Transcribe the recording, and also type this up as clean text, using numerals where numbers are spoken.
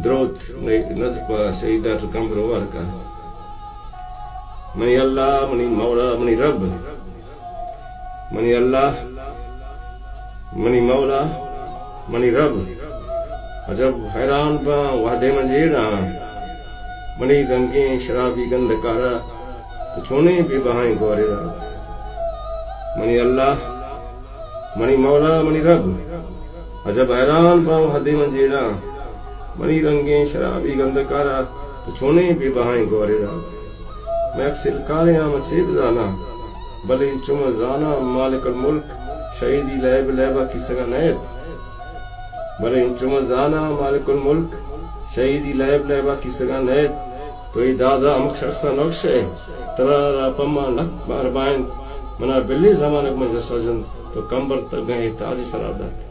درود ندر پا سیدات کمبر وارکا منی اللہ منی مولا منی رب منی اللہ منی مولا منی رب عجب حیران پا وحدے مجیڑا منی رنگیں شرابی گند کارا تو چھونے بھی بہائیں گورے را منی اللہ منی مولا منی رب عجب حیران پا وحدے مجیڑا منی رنگیں شرابی گند کارا تو چھونے بھی بہائیں گورے را میں اکثر کاریاں مچے بزانا بلے چم زانا مالک الملک شہیدی لیب لیبا کی سگا نیت بلے چم زانا مالک الملک شہیدی لیب لیبا کی سگا نیت تو ای دادا امک شخصا نقشے ترارا پما نک بار بائن منا بلی زمانک میں جسا جن تو کمبر تک گئے تازی سراب داتے